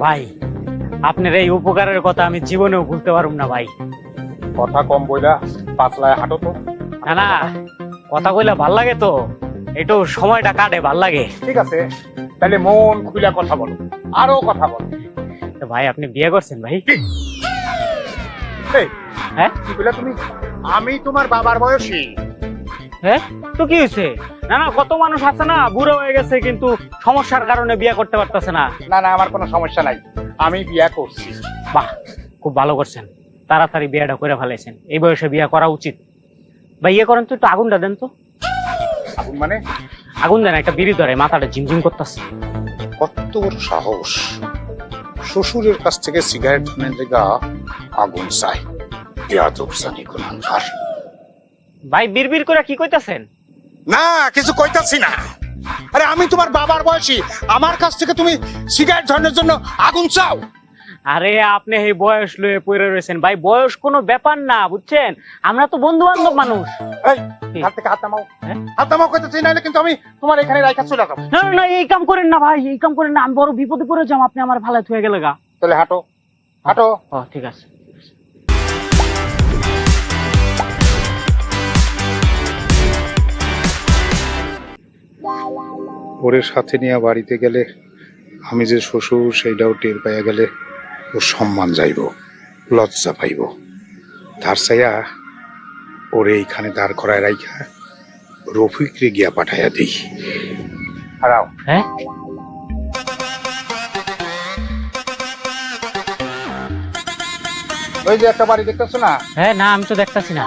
ভাই আপনার এই উপকারের কথা আমি জীবনেও ভুলতে পারব না ভাই। কথা কম বইলা পাতলায় হাঁটো তো। না না, কথা কইলা ভাল লাগে তো, একটু সময়টা কাটে ভাল লাগে। ঠিক আছে, তাহলে মন খুলে কথা বলো, আরো কথা বলো। তো ভাই আপনি বিয়ে করছেন ভাই? এই, হ্যাঁ কি বলে তুমি? আমি তোমার বাবার বয়সী। হ্যাঁ, তো কি হয়েছে? না না, কত মানুষ আছে না বুড়ো হয়ে গেছে কিন্তু সমস্যার কারণে বিয়ে করতে পারতেছে না। না না, আমার কোনো সমস্যা নাই, আমি বিয়ে করছি। বাহ, খুব ভালো করছেন, তাড়াতাড়ি বিয়েটা করে ফেলেছেন, এই বয়সে বিয়ে করা উচিত। ভাই ইয়ে করেন তো, একটু আগুনটা দেন তো। আগুন মানে? আগুন দেন, একটা বিড়ি ধরে মাথাটা ঝিমঝিম করতেছে। কত বড় সাহস, শ্বশুরের কাছ থেকে সিগারেট ধরে লেগা আগুন চাই। বেয়াদব জানি কোনখানকার। ভাই বিড়বিড় করে কি কইতাছেন? না, কিছু কইতাছি না। আরে আমি তোমার বাবার বয়সী, আমার কাছ থেকে তুমি সিগারেট ধরানোর জন্য আগুন চাও? আরে আপনি এই বয়স লয়ে পড়ে রয়েছেন ভাই, বয়স কোনো ব্যাপার না, বুঝছেন? আমরা তো বন্ধু বান্ধব মানুষ। এই, হাত থেকে হাত নামাও। হাত নামাও কইতাছি, নাইলে কিন্তু আমি তোমার এখানে রাইখা চলে যাব। না না, এই কাম করেন না ভাই, এই কাম করেন না, আমি বড় বিপদে পড়ে যাম, আপনি আমার ভালো হয়ে গেলে গা। তাহলে হাঁটো, হাঁটো। ও ঠিক আছে। ওরে সাথে নিয়ে বাড়িতে গেলে আমি যে শ্বশুর সেইটাও টের পাইয়া গেলে ওর সম্মান যাইব, লজ্জা পাইব। তার চাইয়া ওরে এইখানে দাঁড় করায় রাইখা রফিকরে গিয়া পাঠাইয়া দিই। হারাও। হ্যাঁ, ওই যে একটা বাড়ি দেখতেছো না? হ্যাঁ না, আমি তো দেখতাছি না।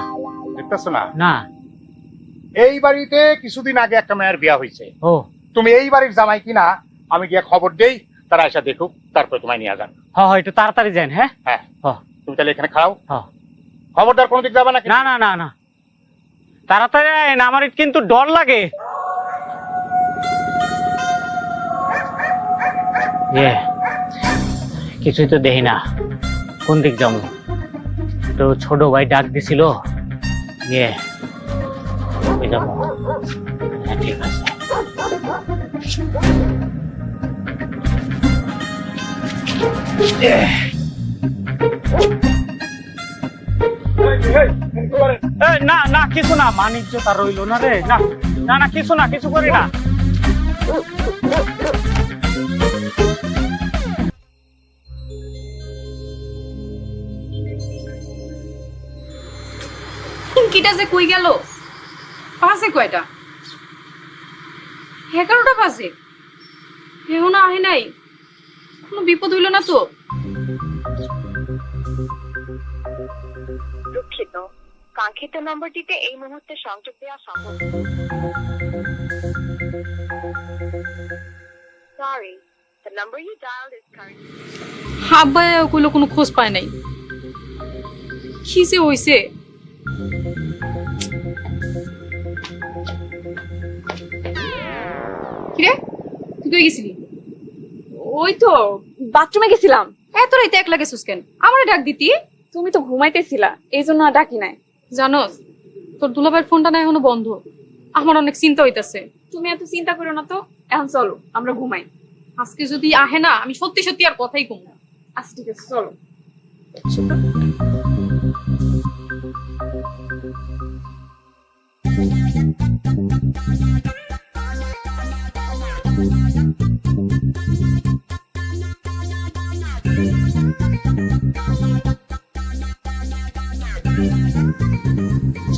দেখতেছো না? না। এই বাড়িতে কিছুদিন আগে একটা মেয়ের বিয়া হয়েছে। ও, তুমি এই বাড়ির জামাই কিনা আমি গিয়া খবর দেই, তারা এসে দেখুক, তারপরে তোমায় নিয়ে যান। হ্যাঁ হ্যাঁ, একটু তাড়াতাড়ি যান। হ্যাঁ হ্যাঁ, হ্যাঁ তুমি তাহলে এখানে খাও। হ্যাঁ। খবরদার কোনো দিক যাবে না। না না না না, তাড়াতাড়ি আইন, আমার কিন্তু ডর লাগে। কিছুই তো দেখি না, কোন দিক যাবো? তো ছোট ভাই ডাক দিছিল, ওই যাবো। হ্যাঁ ঠিক আছে। না না, কিছু না, বাণিজ্য তার রইল না রে। না না না, কিছু না, কিছু করি না। কিটা যে কই গেল? বাজে কয়টা? 11টা বাজে, এখনো আহে নাই। কোনো বিপদ হইল না তো? দুঃখিত, কাঙ্ক্ষিত নম্বরটিতে এই মুহূর্তে সংযোগ দেওয়া সম্ভব নয়। Sorry, the number you dialed is currently... আব্বা কইলো কোনো খোঁজ পায় নাই। কি যে হইছে? কিরে, তুই কই গেছিলি? ওই তো বাথরুমে গেছিলাম। এত রাইতে একলা গেছিস কেন? আমারে ডাক দিতি। তুমি তো ঘুমাইতেছিলা, এই জন্য আর ডাকি নাই। জানোস, তোর দুলাভাইয়ের ফোনটা না এখনো বন্ধ। আমার অনেক চিন্তা হইতাছে। তুমি এত চিন্তা করো না তো, এখন চলো আমরা ঘুমাই। আজকে যদি আহে না, আমি সত্যি সত্যি আর কথাই কম না। আচ্ছা ঠিক আছে, চলো।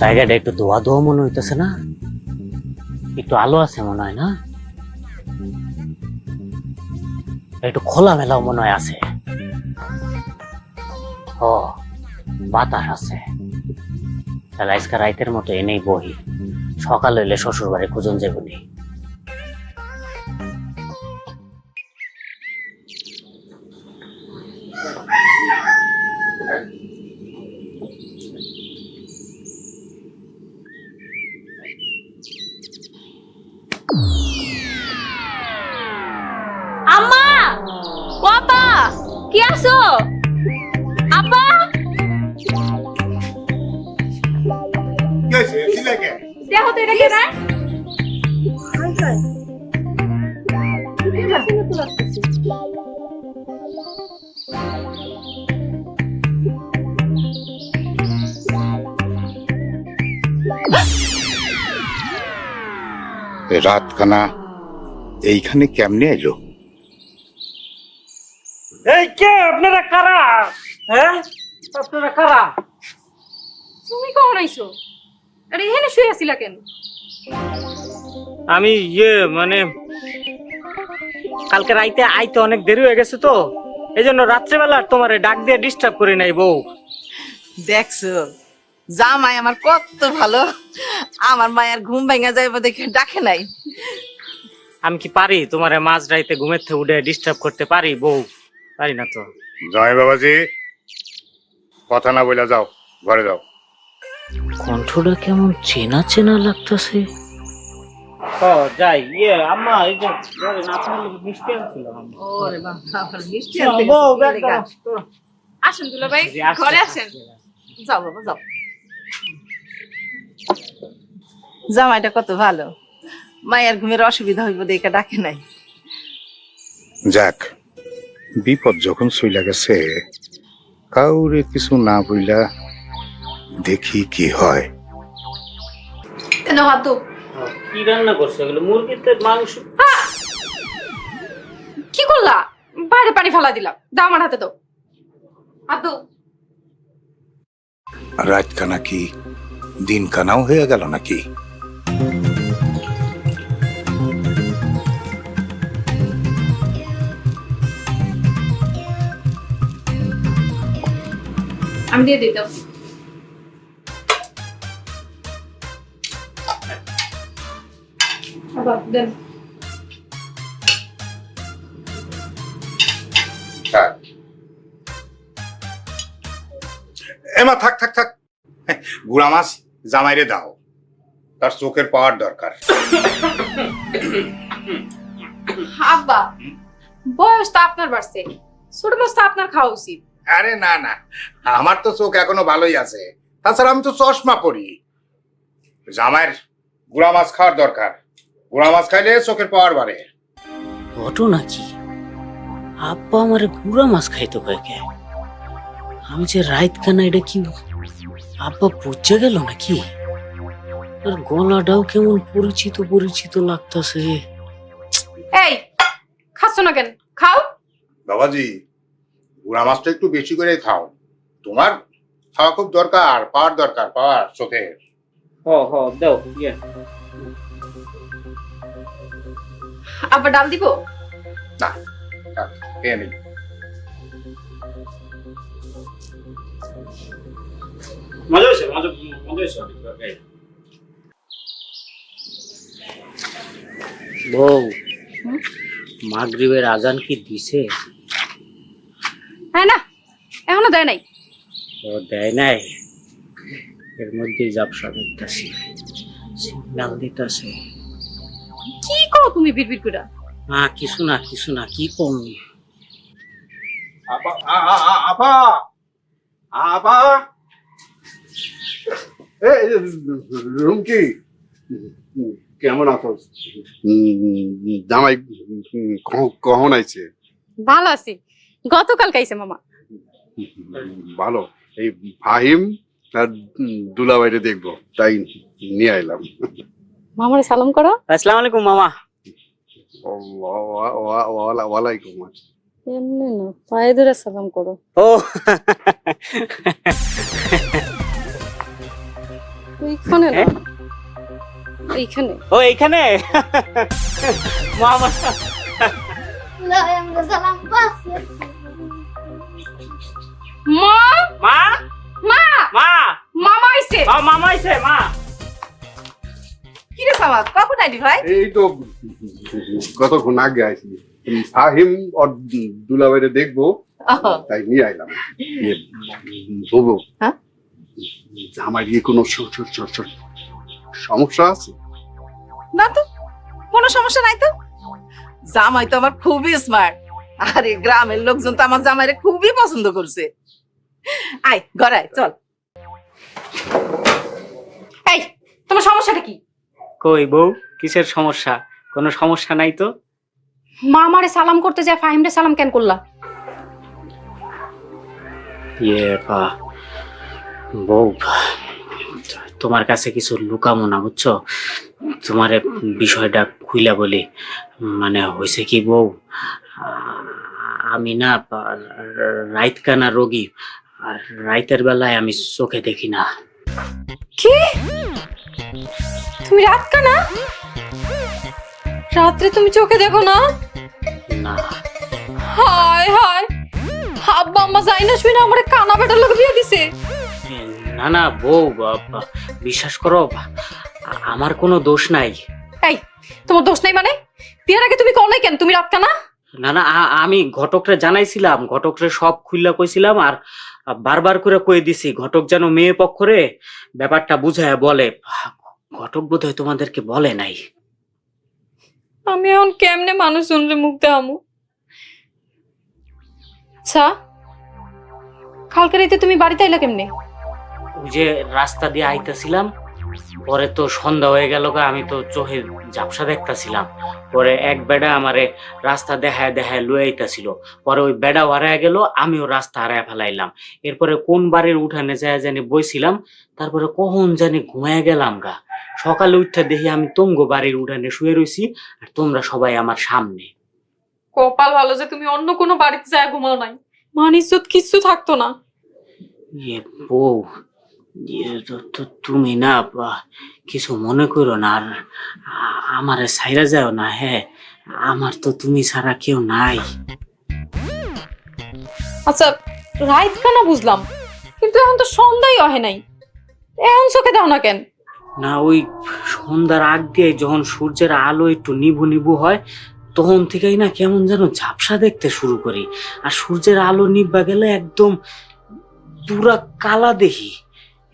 জায়গাটা একটু ধোয়া ধোয়া মনে হইতেছে না? একটু আলো আছে মনে হয় না? একটু খোলামেলাও মনে হয় আছে। ও, বাতাস আছে। তাহলে আজকে রাইতের মতো এনেই বহি, সকাল হইলে শ্বশুর বাড়ি খুঁজন যাবনি। আম্মা, ও আপা, কি আছো? আপা, দেখো তো এটা কে না? রাতখানা এইখানে কেমনে এলো? এই কে আপনারা কারা? হ্যাঁ আপনারা কারা? তুমি কখন আইছো? আরে এখানে শুয়ে আছিলা কেন? আমি মানে কালকে রাইতে আইতে অনেক দেরি হয়ে গেছে তো, এই জন্য রাত্রেবেলা তোমারে ডাক দিয়ে ডিস্টার্ব করি নাই বউ। দেখছো জামাই আমার কত ভালো, আমার মায়ের ঘুম ভেঙে যাইব দেখে ডাকে নাই। আমি কি পারি তোমারে মাঝ রাইতে ঘুমের থেকে উঠে ডিস্টার্ব করতে পারি বউ? পারি না তো। জয় বাবাজি, কথা না বলে যাও, ঘরে যাও। কণ্ঠটা কেমন চেনা চেনা লাগতেছে। যাই আম্মা, এই যে আপনার মিষ্টি আনছিলাম। ওরে বাবা, আমার মিষ্টি আনতে গেছে। আসেন দুলা ভাই, ঘরে আসেন। যাও বাবা যাও। জামাইটা কত ভালো, মায়ের ঘুমের অসুবিধা হইব দেখে ডাকে নাই। যাক, বিপদ যখন চইলা গেছে, কাউরে কিছু না বইলা দেখি কি হয়। কেন হাত কি রান্না করছে এগুলো? মুরগিতে মাংস। কি করলা? বাইরে পানি ফেলা দিলাম, দাও আমার হাতে দাও। হাত দাও। রাতখানা কি দিন কানাও হয়ে গেল নাকি? আমি দিয়ে দিতাম। আবার দেন। এমা থাক থাক থাক, গুড়া মাছ জামাইরে দাও, তার চোখের পাওয়ার দরকার। আব্বা, বয়স তো আপনার বাড়ছে, ছোট মাছ তো আপনার খাওয়া উচিত। আরে না না, আমার তো চোখ এখনো ভালোই আছে, তাছাড়া আমি তো চশমা পরি। জামাইয়ের গুড়া মাছ খাওয়ার দরকার, গুড়া মাছ খাইলে চোখের পাওয়ার বাড়ে। ঘটনা কি? আব্বা আমারে গুড়া মাছ খাইতে কয় কে? আমি যে রাইত খানা, এটা কি আব্বা বুঝে গেল নাকি? আর গলাটাও কেমন পরিচিত পরিচিত লাগতেছে। এই খাচ্ছ না কেন? খাও। বাবাজি, গুড়া মাছটা একটু বেশি করে খাও, তোমার খাওয়া খুব দরকার, পাওয়ার দরকার, পাওয়ার চোখের। দাও। আব্বা ডাল দিব? না, থাক, খেয়ে নিই। মজা হয়েছে। বউ, মাগরিবের আজান কি দিছে? হ্যাঁ না, এখনো দেয় নাই। ও দেয় নাই, এর মধ্যে জাপসা দেখতেছি, সিগন্যাল দিতেছে। কি করো তুমি বিড়বিড় করে? না কিছু না, কি কম। রুমকি, কেমন আছো? জামাই কখন আইছে? ভালো আছি, গতকাল খাইছে মামা। ভালো। এই ফাহিম আর দুলাভাইরে দেখবো, তাই নিয়ে আইলাম। মামারে সালাম করো। আসসালামু আলাইকুম মামা। ওয়ালাইকুম আসসালাম। এমনি না, পায়ে ধরে সালাম করো। ও ওইখানে না, এইখানে। ও এইখানে মামা। মা মা মা মা মামা আইছে। মামা আইছে। মা কি রে সামা, কখন আইলি ভাই? এই তো কতক্ষণ আগে আইছি। ফাহিম আর দুলাভাইরে দেখবো, তাই নিয়ে আইলাম। বলবো, হ্যাঁ? জামাই দিয়ে কোনো সমস্যা আছে? না তো, কোনো সমস্যা নাই তো। জামাই তো আমার খুবই স্মার্ট, আরে গ্রামের লোকজন তো আমার জামাইরে খুবই পছন্দ করছে। আয় ঘরে আয়, চল। এই তোমার সমস্যাটা কি? কই বউ, কিসের সমস্যা? কোনো সমস্যা নাই তো। মামারে সালাম করতে যায়, ফাহিমরে সালাম কেন করলা? বউ, তোমার কাছে কিছু লুকামো না, বুঝছো? তোমার বিষয়টা খুইলা বলি। মানে হয়েছে কি বউ, আমি না রাইত কানা রোগী, আর রাইতের বেলায় আমি চোখে দেখি না। কি? তুমি রাত কানা? রাত্রে তুমি চোখে দেখো না? না হায় হায়, আব্বা আম্মা যাই না শুই না আমার কানা বেটার লোক বিয়ে দিছে। না না বউ, বিশ্বাস করো, আমার কোনো দোষ নাই। এই, তোমার দোষ নাই মানে? বিয়ের আগে তুমি কল নাই কেন? তুমি রাত কানা? না না, আমি ঘটকরে জানাইছিলাম, ঘটকরে সব খুললা কইছিলাম, আর বারবার করে কই দিছি ঘটক যেন মেয়ে পক্ষরে ব্যাপারটা বুঝায় বলে। ঘটক বোধহয় তোমাদেরকে বলে নাই। আমি এখন কেমনে মানুষজনরে মুখ দেখামু? আচ্ছা, কালকে রাতে তুমি বাড়িতে আইলা কেমনে? ওই যে রাস্তা দিয়ে আইতাছিলাম, পরে তো সন্ধ্যা হয়ে গেল, আমি তো চোখে ঝাপসা দেখতাছিলাম। পরে এক বেড়া আমারে রাস্তা দেখায় দেখায় লুয়ে আইতাছিল, পরে ওই বেড়া হারায় গেল, আমিও রাস্তা হারায় ফেলাইলাম। এরপরে কোন বাড়ির উঠানে যায় জানি বইছিলাম, তারপরে কখন জানি ঘুমায় গেলাম গা। সকালে উঠে দেখি আমি তোমগো বাড়ির উঠানে শুয়ে রইছি, আর তোমরা সবাই আমার সামনে। কপাল ভালো যে তুমি অন্য কোনো বাড়িতে যায় ঘুমাও নাই, মান ইজ্জত কিচ্ছু থাকতো না। ইয়ে বউ, তুমি না কিছু মনে করো না, আর আমারে ছাইরা যাও না। হ্যাঁ, আমার তো তুমি ছাড়া কেউ নাই। আচ্ছা, রাইত কানা বুঝলাম, কিন্তু এখন তো সন্ধ্যাই হয় নাই, এখন চোখে দাও না কেন? না, ওই সন্ধ্যার আগ দিয়ে যখন সূর্যের আলো একটু নিভু নিভু হয়, তখন থেকেই না কেমন যেন ঝাপসা দেখতে শুরু করি। আর সূর্যের আলো নিভা গেলে একদম পুরা কালা দেখি।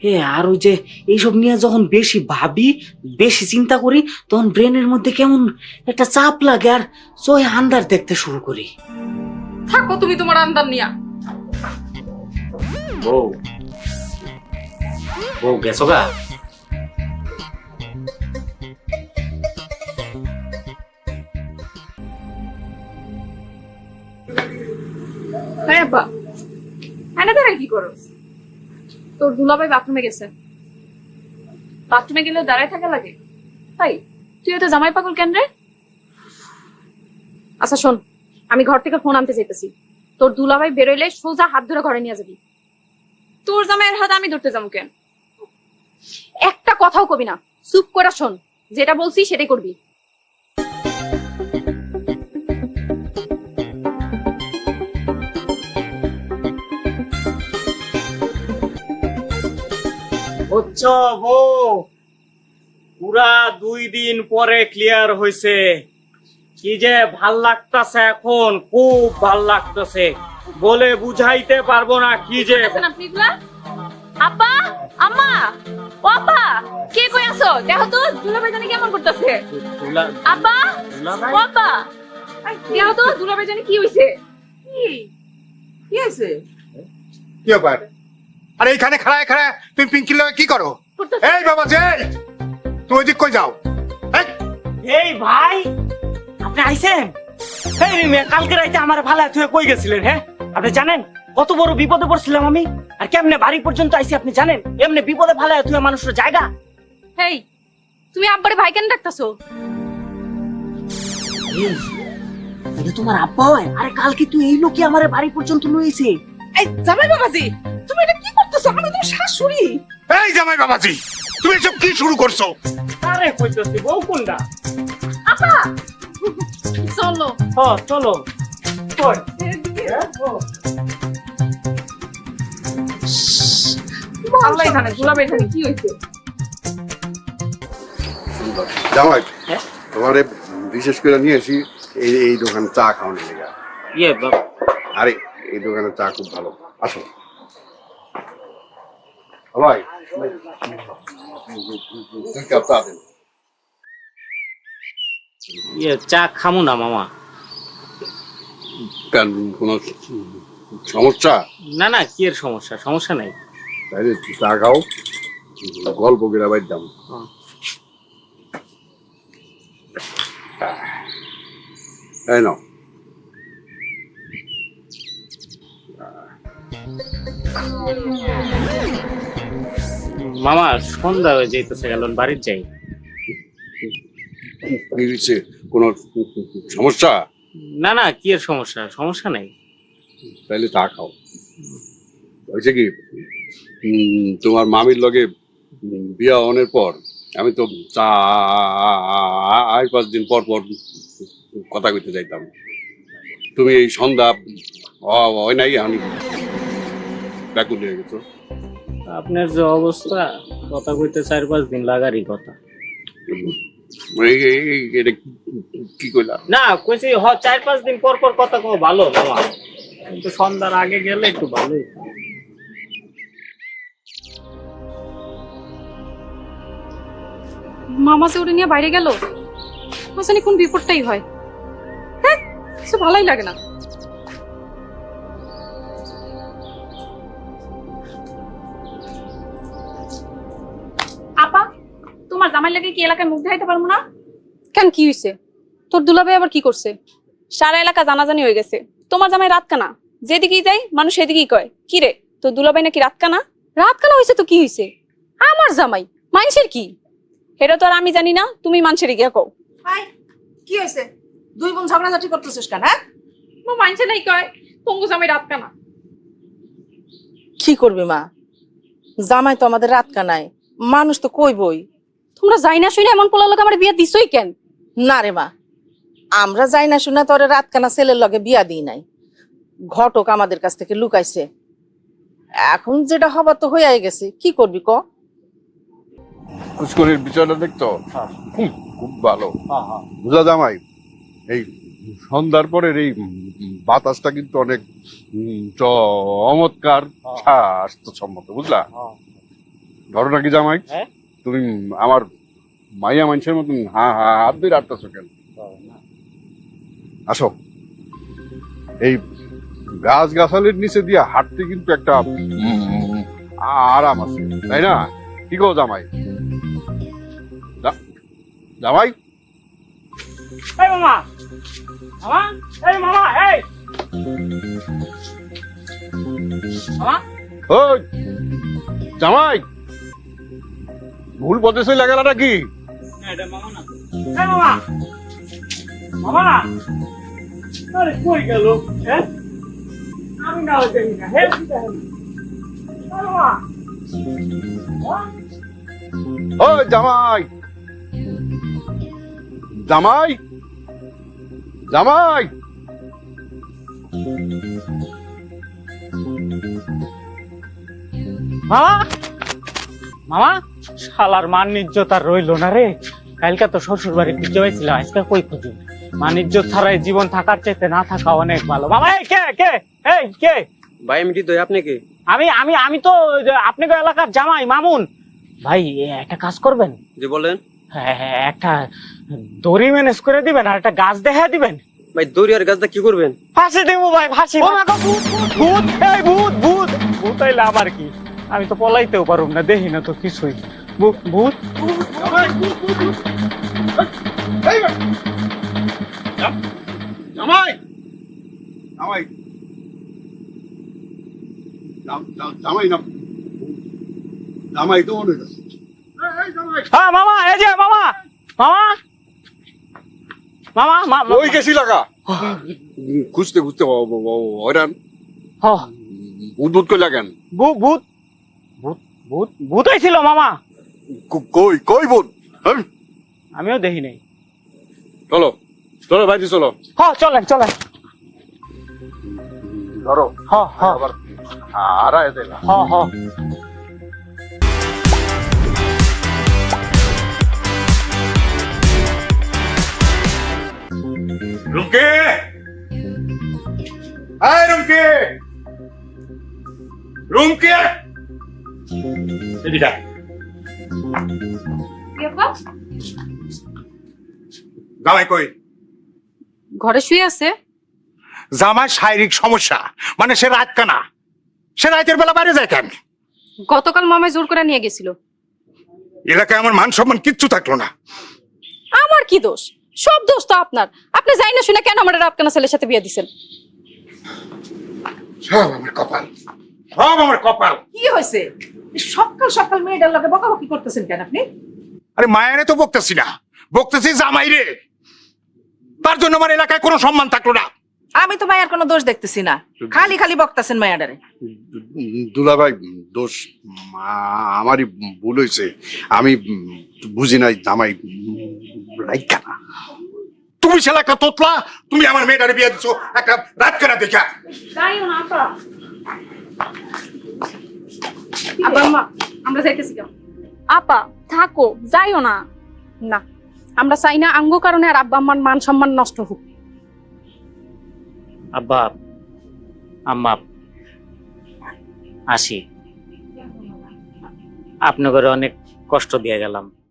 হ্যাঁ, আর ওই যে এইসব নিয়ে যখন বেশি ভাবি, বেশি চিন্তা করি, তখন ব্রেনের মধ্যে কেমন একটা চাপ লাগে, আর চোখে আন্ধার দেখতে শুরু করি। থাকো তুমি তোমার আন্দার নিয়া। বউ, বউ গেছো গা? হ্যাঁ আব্বা, এনে দাঁড়ায় কি করো? তোর দুলাভাই বাথরুমে গেছে। বাথরুমে গেলে দাঁড়ায় থাকা লাগে? তাই তুই তো জামাই পাগল কেন রে? আচ্ছা শোন, আমি ঘর থেকে ফোন আনতে চাইতেছি। তোর দুলাভাই বেরোইলে সোজা হাত ধরে ঘরে নিয়ে যাবি। তোর জামাইয়ের হাত আমি ধরতে যাবো কেন? একটা কথাও কবি না, চুপ করে শোন, যেটা বলছি সেটাই করবি। বুঝছো বউ, পুরা 2 দিন পরে ক্লিয়ার হয়েছে। কি যে ভাল লাগতেছে, এখন খুব ভাল লাগতেছে, বলে বুঝাইতে পারবো না কি যে। আপনি আব্বা, আম্মা, ও আব্বা, কে কই আছো? দেখো তো দুলাভাই জানি কেমন করতেছে। আব্বা, ও আব্বা, দেখো তো দুলাভাই জানি কি হইছে। কি হয়েছে? কি ব্যাপার? আরে এইখানে খাড়ায় খাড়ায় তুমি পিঙ্কির লগে কি করো? এই বাবা যে, তুমি ওইদিক কই যাও? এই ভাই, আপনি আইছেন? এই মেয়ে, কালকে রাইতে আমার ভালো তুই কই গেছিলেন? হ্যাঁ, আপনি জানেন কত বড় বিপদে পড়ছিলাম আমি, আর কেমনে বাড়ি পর্যন্ত আইছি আপনি জানেন? এমনি বিপদে ভালো তুই মানুষের জায়গা। হেই, তুমি আব্বারে ভাই কেন ডাকতাছো? এটা তোমার আব্বা হয়? আরে কালকে তুই এই লোকই আমার বাড়ি পর্যন্ত লইছে। এই জামাই বাবাজি, তুমি এটা কি করতেছো? আমি তোমার শাশুড়ি। এই জামাই বাবাজি, তুমি এসব কি শুরু করছো? আরে কইতাছি বউ কোনটা? আপা চলো। ও চলো। কই? আল্লাহ জানে দুলাভাই জানি কি হইছে। জামাই, হ্যাঁ? তোমারে বিশেষ করে নিয়ে আসি এই এই দোকানে চা খাওয়ানোর লেগে। ইয়ে আরে এই দোকানে চা খুব ভালো, আসো ভাই। 2 কাপ চা দেন। ইয়ে চা খামু না মামা। কেন, কোনো সমস্যা? না না, কি এর সমস্যা? সমস্যা নাই। তাইলে চা খাও, গল্প করে বাইর দাম। এই নাও। মামা সন্ধ্যা হয়ে যাইতেছে, গেল বাড়ির যাই। কি হয়েছে? কোনো সমস্যা? না না, কি এর সমস্যা? সমস্যা নাই। তাহলে চা খাও। হয়েছে কি, তোমার মামির লগে বিয়া হওয়ার পর আমি তো 4-5 দিন পর পর কথা কইতে যাইতাম। তুমি এই সন্ধ্যা হয় নাই, আমি ব্যাকুল হয়ে গেছো। আপনার যে অবস্থা, কথা কইতে 4-5 দিন লাগারই কথা। এটা কি কইলা? না কইছি 4-5 দিন পর পর কথা কও ভালো মামা, কিন্তু সন্ধ্যার আগে গেলে একটু ভালোই। মামা যে ওরে নিয়ে বাইরে গেল, জানি কোন বিপদটাই হয়। হ্যাঁ, কিছু ভালোই লাগে না। আপা, তোমার জামাই লাগে কি এলাকায় মুখ দেখাইতে পারবো না? কেন, কি হইছে? তোর দুলাভাই আবার কি করছে? সারা এলাকা জানাজানি হয়ে গেছে তোমার জামাই রাত কানা। যেদিকেই যাই মানুষ সেদিকেই কয়, কি রে তোর দুলাভাই নাকি রাত কানা? রাত কানা হয়েছে তো কি হয়েছে? আমার জামাই মানুষের কি? এটা তো আর আমি জানি না, তুমি মানুষের গিয়া কও। হাই, কি হয়েছে? দুই বোন ঝগড়াঝাটি করতেছিস কেন? হ্যাঁ, মানুষের নাই কয় পঙ্গু জামাই রাত কানা। কি করবি মা, জামাই তো আমাদের রাত কানায়, মানুষ তো কইবই। তোমরা যাই না শুনে এমন পোলা লোক আমার বিয়া দিছই কেন? না রে মা, আমরা যাই না শুনে তোরে রাত কানা ছেলের লগে বিয়া দিই নাই। ঘটক আমাদের কাছ থেকে লুকাইছে। এখন যেটা হবার তো হয়ে গেছে, কি করবি ক? পুষ্করের বিষয়টা দেখতো খুব ভালো বুঝা জামাই। এই সন্ধ্যার পরের এই বাতাসটা কিন্তু অনেক চমৎকার, স্বাস্থ্যসম্মত, বুঝলা? ঘটনা কি জামাই, হ্যাঁ? তুমি আমার মাইয়া মানুষের মতন হাত দিয়ে আটতেছো কেন? আসো, এই গাছ গাছালির নিচে দিয়ে হাঁটতে কিন্তু একটা আরাম আছে, তাই না? কি গো জামাই? জামাই, এই মামা, মামা, এই মামা, এই মামা, ওই জামাই, ভুল পথে চলে গেল নাকি? এটা মামা না। এই মামা, মামা, আরে কই গেল? হ্যাঁ, আমি না হইতে না। হে মামা, ওই জামাই, জামাই, জামাই, মামা, মামা, শালার মান ইজ্জত আর রইলো না রে। কালকে তো শ্বশুর বাড়ি খুঁজে পাইছিলাম, আজকে কই খুঁজি? মান ইজ্জত ছাড়াই জীবন থাকার চাইতে না থাকা অনেক ভালো। মামা, এই কে কে? এই কে? ভাই আমি হৃদয়, আপনি কে? আমি আমি আমি তো আপনাকে এলাকার জামাই মামুন। ভাই একটা কাজ করবেন? যে বলেন। হ্যাঁ হ্যাঁ, একটা দড়ি ম্যানেজ করে দিবেন আর একটা গাছ দেখা দিবেন। ভাই দড়ি আর গাছটা কি করবেন? ফাঁসি দেবো ভাই, ফাঁসি। ভূত, এই ভূত, ভূত, ভূত আইলে আবার কি? আমি তো পলাইতেও পারব না, দেখি না তো কিছুই। ভূত, জামাই, জামাই, জামাই না, জামাই তো মনে হচ্ছে। হ্যাঁ মামা, এই যে মামা, মামা, মামা, মামা, ওই গেছি লাগা খুঁজতে খুঁজতে হয়রান। হ্যাঁ, ভূত ভূত কই লাগেন? ভূত, ভূত, ভূত, ভূত, ভূত হয়েছিল মামা। কই কই ভূত? হ্যাঁ? আমিও দেখি নাই। চলো চলো ভাইজি, চলো। হ্যাঁ চলেন চলেন। ধরো। হ্যাঁ হ্যাঁ, আবার হারায় দিলা। হ্যাঁ হ্যাঁ। রুমকে, আয় রুমকে, রুমকে, এদিকে আয়। জামাই কই? ঘরে শুয়ে আছে। জামাই শারীরিক সমস্যা, মানে সে রাত কানা, সে রাতের বেলা বাইরে যায় কেন? গতকাল মামাই জোর করে নিয়ে গেছিল। এলাকায় আমার মান সম্মান কিচ্ছু থাকলো না। আমার কি দোষ? সব দোষ তো আপনার। আপনি যাই না শুনে কেন আমার রাত কানা ছেলের সাথে বিয়ে দিছেন? সব আমার কপাল, সব আমার কপাল। কি হয়েছে? সকাল সকাল মেয়েটার লগে বকাবকি করতেছেন কেন আপনি? আরে মায়ারে তো বকতেছি না, বকতেছি জামাই রে। তার জন্য আমার এলাকায় কোনো সম্মান থাকলো না। আমি তো মায়ের কোনো দোষ দেখতেছি না, খালি খালি বকতাছেন মায়াডারে। দুলাভাই দোষ আমারই ভুল হয়েছে, আমি বুঝি নাই জামাই রাইখা না। তুমি শালা একটা তোতলা, তুমি আমার মেয়েটারে বিয়ে দিছো একটা রাত করে দেখা। যাইও না আপা। আব্বা আম্মা আমরা যাইতেছি কেন? আপা থাকো, যাইও না। না, আমরা চাই না আঙ্গ কারণে আর আব্বা আম্মার মান সম্মান নষ্ট হোক। আব্বা আম্মা আসি, আপনাদের অনেক কষ্ট দিয়ে গেলাম।